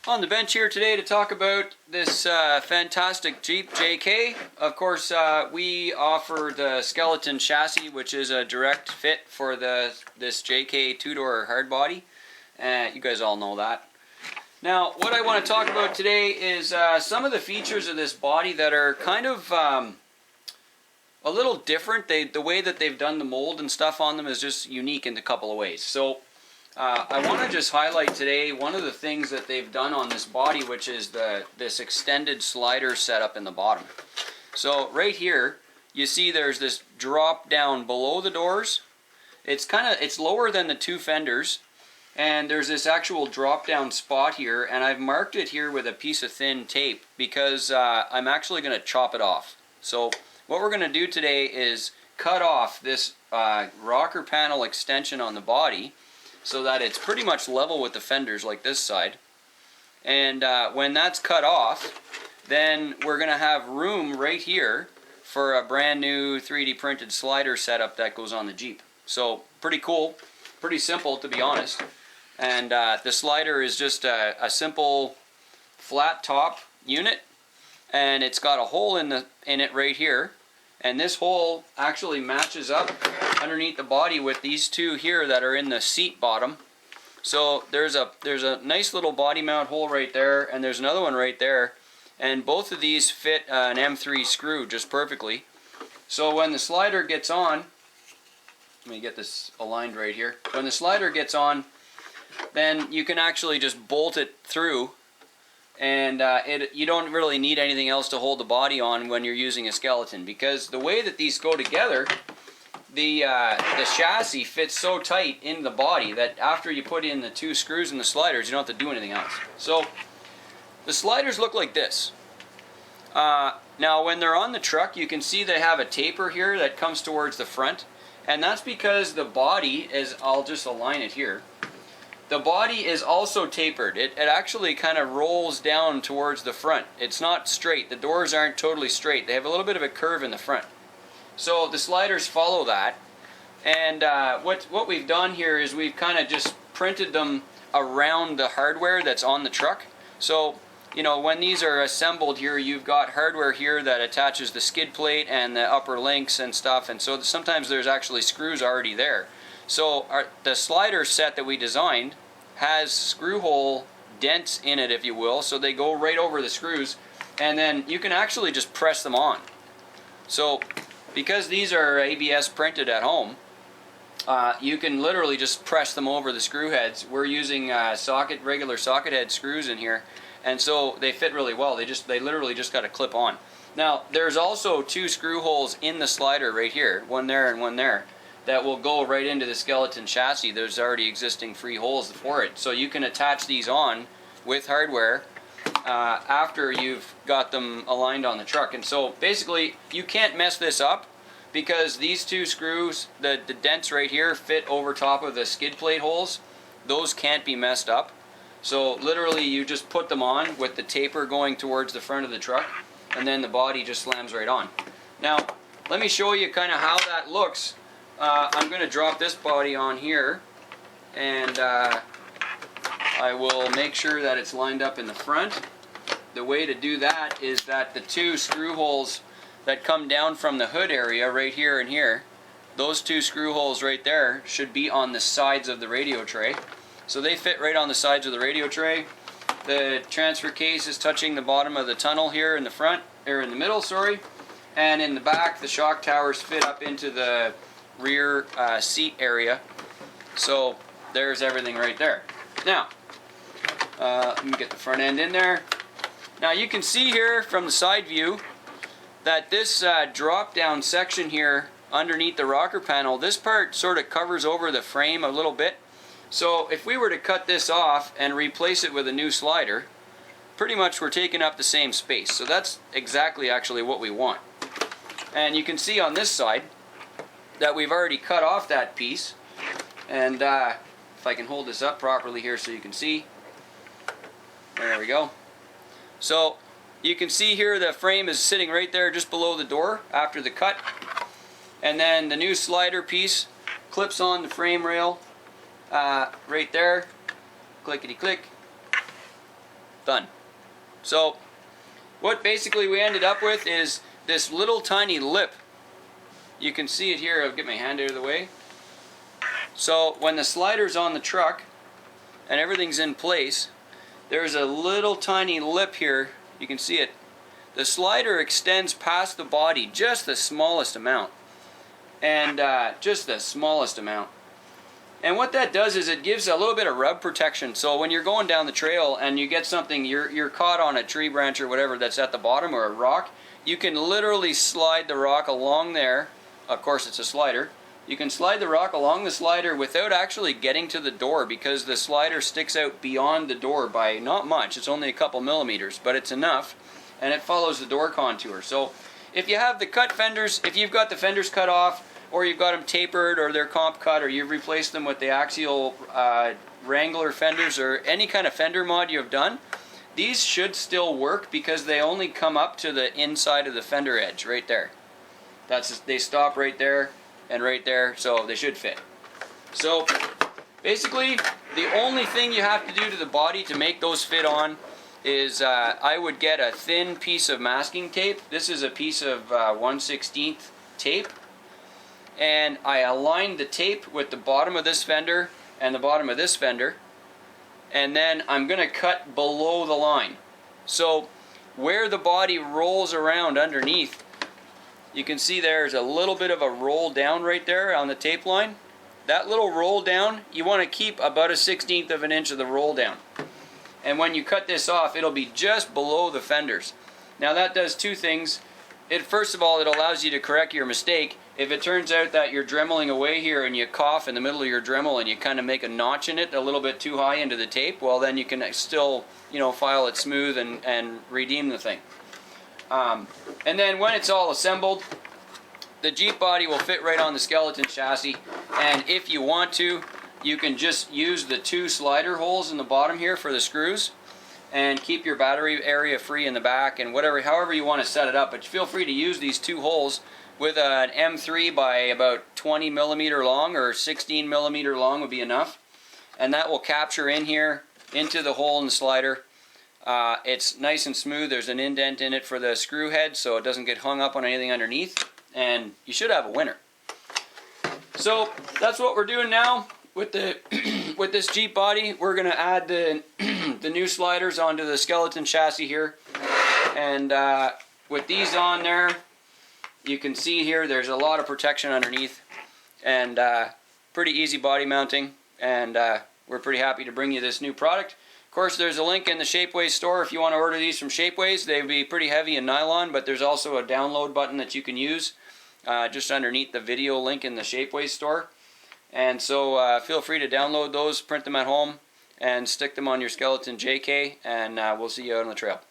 On the bench here today to talk about this fantastic Jeep JK. Of course, we offer the skeleton chassis, which is a direct fit for this JK two-door hardbody. You guys all know that. Now, what I want to talk about today is some of the features of this body that are kind of a little different. The way that they've done the mold and stuff on them is just unique in a couple of ways. So I want to just highlight today one of the things that they've done on this body, which is this extended slider setup in the bottom. So right here, you see there's this drop down below the doors. It's lower than the two fenders, and there's this actual drop down spot here, and I've marked it here with a piece of thin tape because I'm actually going to chop it off. So what we're going to do today is cut off this rocker panel extension on the body, so that it's pretty much level with the fenders like this side. And when that's cut off, then we're going to have room right here for a brand new 3D printed slider setup that goes on the Jeep. So pretty cool, pretty simple to be honest. And the slider is just a simple flat top unit, and it's got a hole in it right here. And this hole actually matches up underneath the body with these two here that are in the seat bottom. So there's a nice little body mount hole right there, and there's another one right there. And both of these fit an M3 screw just perfectly. So when the slider gets on, let me get this aligned right here. When the slider gets on, then you can actually just bolt it through. And you don't really need anything else to hold the body on when you're using a skeleton, because the way that these go together, the chassis fits so tight in the body that after you put in the two screws and the sliders, you don't have to do anything else. So the sliders look like this. Now when they're on the truck, you can see they have a taper here that comes towards the front, and that's because the body is, I'll just align it here. The body is also tapered. It actually kind of rolls down towards the front. It's not straight. The doors aren't totally straight. They have a little bit of a curve in the front. So the sliders follow that. And what we've done here is we've kind of just printed them around the hardware that's on the truck. So, you know, when these are assembled here, you've got hardware here that attaches the skid plate and the upper links and stuff. And so sometimes there's actually screws already there. So the slider set that we designed has screw hole dents in it, if you will, so they go right over the screws, and then you can actually just press them on. So because these are ABS printed at home, you can literally just press them over the screw heads. We're using regular socket head screws in here, and so they fit really well. They literally just got to clip on. Now there's also two screw holes in the slider right here, one there and one there, that will go right into the skeleton chassis. There's already existing free holes for it. So you can attach these on with hardware after you've got them aligned on the truck. And so basically you can't mess this up because these two screws, the dents right here, fit over top of the skid plate holes. Those can't be messed up. So literally you just put them on with the taper going towards the front of the truck, and then the body just slams right on. Now let me show you kind of how that looks. I'm going to drop this body on here, and I will make sure that it's lined up in the front. The way to do that is that the two screw holes that come down from the hood area right here and here, those two screw holes right there should be on the sides of the radio tray. So they fit right on the sides of the radio tray. The transfer case is touching the bottom of the tunnel here in the front, or in the middle, sorry. And in the back, the shock towers fit up into the rear seat area. So there's everything right there. Now let me get the front end in there. Now you can see here from the side view that this drop down section here underneath the rocker panel, this part sort of covers over the frame a little bit. So if we were to cut this off and replace it with a new slider, pretty much we're taking up the same space. So that's exactly actually what we want. And you can see on this side that we've already cut off that piece, and if I can hold this up properly here so you can see, there we go. So you can see here the frame is sitting right there just below the door after the cut, and then the new slider piece clips on the frame rail right there, clickety click, Done. So what basically we ended up with is this little tiny lip. You can see it here. I'll get my hand out of the way. So when the slider's on the truck and everything's in place, there's a little tiny lip here. You can see it. The slider extends past the body just the smallest amount. And just the smallest amount. And what that does is it gives a little bit of rub protection. So when you're going down the trail and you get something, you're caught on a tree branch or whatever that's at the bottom, or a rock, you can literally slide the rock along there. Of course it's a slider. You can slide the rock along the slider without actually getting to the door, because the slider sticks out beyond the door by not much. It's only a couple millimeters, but it's enough, and it follows the door contour. So if you have the cut fenders, if you've got the fenders cut off, or you've got them tapered, or they're comp cut, or you've replaced them with the axial Wrangler fenders, or any kind of fender mod you've done, these should still work because they only come up to the inside of the fender edge right there. They stop right there and right there, so they should fit. So basically the only thing you have to do to the body to make those fit on is I would get a thin piece of masking tape. This is a piece of 1/16 tape, and I aligned the tape with the bottom of this fender and the bottom of this fender, and then I'm going to cut below the line. So where the body rolls around underneath, you can see there's a little bit of a roll down right there on the tape line. That little roll down, you want to keep about 1/16 of an inch of the roll down. And when you cut this off, it'll be just below the fenders. Now that does two things. First of all, it allows you to correct your mistake. If it turns out that you're dremeling away here and you cough in the middle of your Dremel and you kind of make a notch in it a little bit too high into the tape, well then you can still, file it smooth and redeem the thing. And then when it's all assembled, the Jeep body will fit right on the skeleton chassis, and if you want to, you can just use the two slider holes in the bottom here for the screws and keep your battery area free in the back, and however you want to set it up. But feel free to use these two holes with an M3 by about 20 millimeter long, or 16 millimeter long would be enough, and that will capture in here into the hole in the slider. It's nice and smooth. There's an indent in it for the screw head so it doesn't get hung up on anything underneath, and you should have a winner. So that's what we're doing now with the with this Jeep body. We're going to add the the new sliders onto the skeleton chassis here, and with these on there, you can see here there's a lot of protection underneath, and pretty easy body mounting, and we're pretty happy to bring you this new product. Of course, there's a link in the Shapeways store if you want to order these from Shapeways. They'd be pretty heavy in nylon, but there's also a download button that you can use just underneath the video link in the Shapeways store. And so feel free to download those, print them at home, and stick them on your skeleton JK, and we'll see you out on the trail.